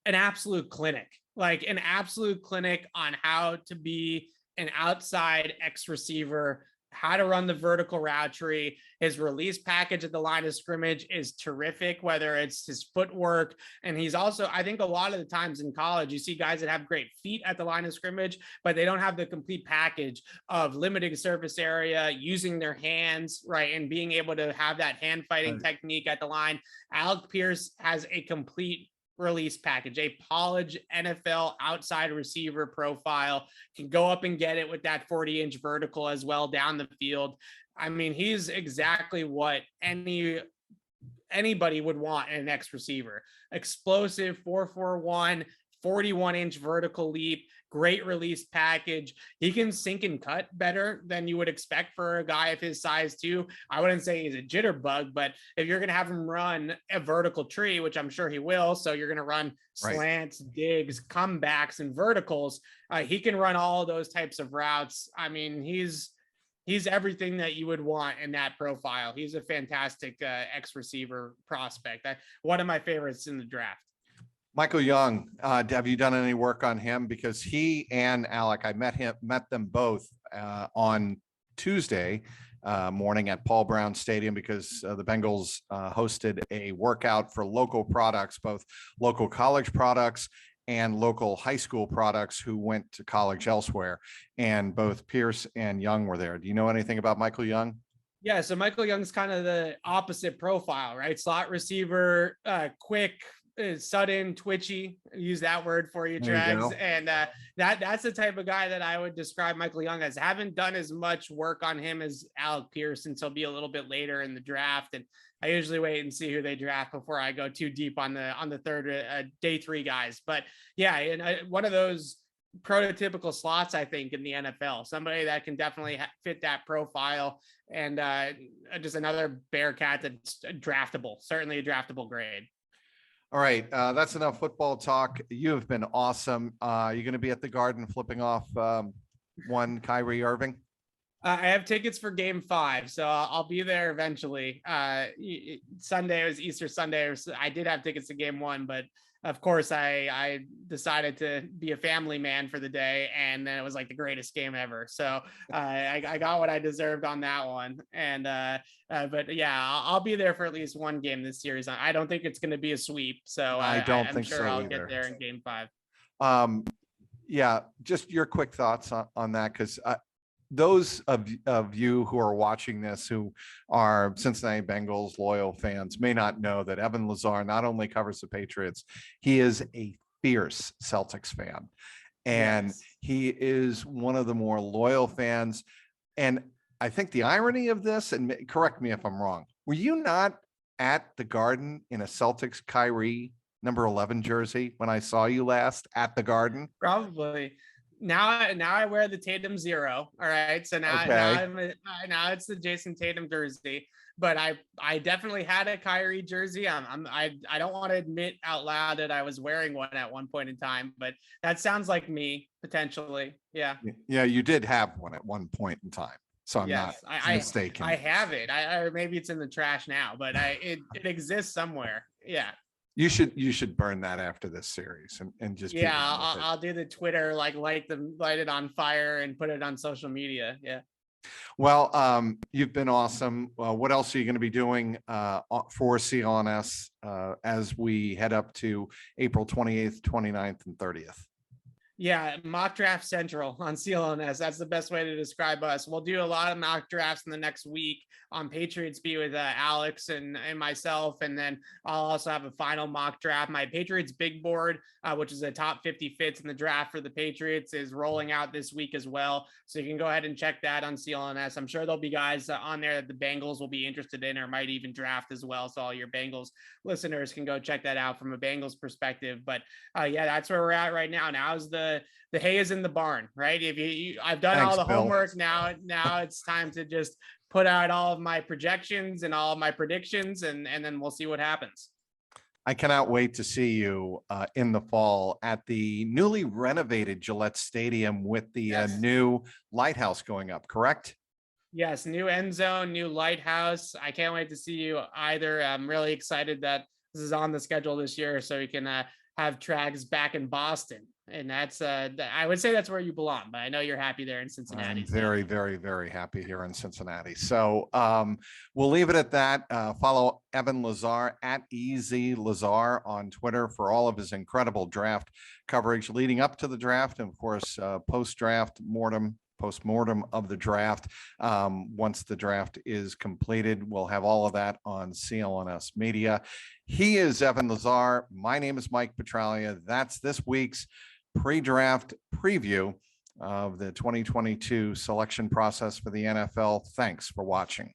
An absolute clinic, like an absolute clinic on how to be an outside X receiver, how to run the vertical route tree. His release package at the line of scrimmage is terrific, whether it's his footwork. And he's also, I think a lot of the times in college, you see guys that have great feet at the line of scrimmage, but they don't have the complete package of limiting surface area, using their hands, right? And being able to have that hand fighting technique at the line. Alec Pierce has a complete release package, a college NFL outside receiver profile, can go up and get it with that 40-inch vertical as well down the field. I mean, he's exactly what anybody would want in an X receiver. Explosive 4.41, 41-inch vertical leap, great release package. He can sink and cut better than you would expect for a guy of his size too. I wouldn't say he's a jitterbug, but if you're going to have him run a vertical tree, which I'm sure he will, so you're going to run slants, digs, comebacks, and verticals, he can run all of those types of routes. I mean, he's everything that you would want in that profile. He's a fantastic X receiver prospect. One of my favorites in the draft. Michael Young, have you done any work on him? Because he and Alec, I met them both on Tuesday morning at Paul Brown Stadium because the Bengals hosted a workout for local products, both local college products and local high school products who went to college elsewhere. And both Pierce and Young were there. Do you know anything about Michael Young? Yeah, so Michael Young's kind of the opposite profile, right? Slot receiver, quick, sudden, twitchy. Use that word for you, Trags. And that's the type of guy that I would describe Michael Young as. Haven't done as much work on him as Alec Pierce, since he'll be a little bit later in the draft. And I usually wait and see who they draft before I go too deep on the third day 3 guys. But yeah, and one of those prototypical slots, I think, in the NFL, somebody that can definitely fit that profile, and just another Bearcat that's draftable, certainly a draftable grade. All right. That's enough football talk. You have been awesome. You're going to be at the Garden flipping off one Kyrie Irving. I have tickets for game 5, so I'll be there eventually. Sunday was Easter Sunday. I did have tickets to game 1, but of course I decided to be a family man for the day, and then it was like the greatest game ever. So I got what I deserved on that one. And but yeah, I'll be there for at least one game this series. I don't think it's going to be a sweep, so I'm think sure so I'll either. Get there in game 5. Yeah, just your quick thoughts on that, because those of you who are watching this who are Cincinnati Bengals loyal fans may not know that Evan Lazar not only covers the Patriots, he is a fierce Celtics fan. And he is one of the more loyal fans. And I think the irony of this, and correct me if I'm wrong, were you not at the Garden in a Celtics Kyrie number 11 jersey when I saw you last at the Garden? Probably. Now I wear the Tatum 0. All right. So now it's the Jason Tatum jersey, but I definitely had a Kyrie jersey. I don't want to admit out loud that I was wearing one at one point in time, but that sounds like me potentially. Yeah. Yeah. You did have one at one point in time. So I'm not mistaken. I have it. Or maybe it's in the trash now, but it exists somewhere. Yeah. You should burn that after this series and just I'll do the Twitter, like light it on fire and put it on social media. Yeah. Well, you've been awesome. What else are you going to be doing for CLNS as we head up to April 28th, 29th, and 30th? Yeah, mock draft central on CLNS. That's the best way to describe us. We'll do a lot of mock drafts in the next week on Patriots Beat with Alex and myself. And then I'll also have a final mock draft. My Patriots big board, which is a top 50 fits in the draft for the Patriots, is rolling out this week as well. So you can go ahead and check that on CLNS. I'm sure there'll be guys on there that the Bengals will be interested in or might even draft as well. So all your Bengals listeners can go check that out from a Bengals perspective. But yeah, that's where we're at right now. Now is the hay is in the barn, right? I've done all the homework. Now it's time to just put out all of my projections and all of my predictions, and then we'll see what happens. I cannot wait to see you in the fall at the newly renovated Gillette Stadium with the Yes. new lighthouse going up, correct? Yes, new end zone, new lighthouse. I can't wait to see you either. I'm really excited that this is on the schedule this year so we can have Trags back in Boston. And that's I would say that's where you belong, but I know you're happy there in Cincinnati. I'm very, very, very happy here in Cincinnati. So we'll leave it at that. Follow Evan Lazar at EZ Lazar on Twitter for all of his incredible draft coverage leading up to the draft. And of course, post-mortem of the draft. Once the draft is completed, we'll have all of that on CLNS Media. He is Evan Lazar. My name is Mike Petralia. That's this week's pre-draft preview of the 2022 selection process for the NFL. Thanks for watching.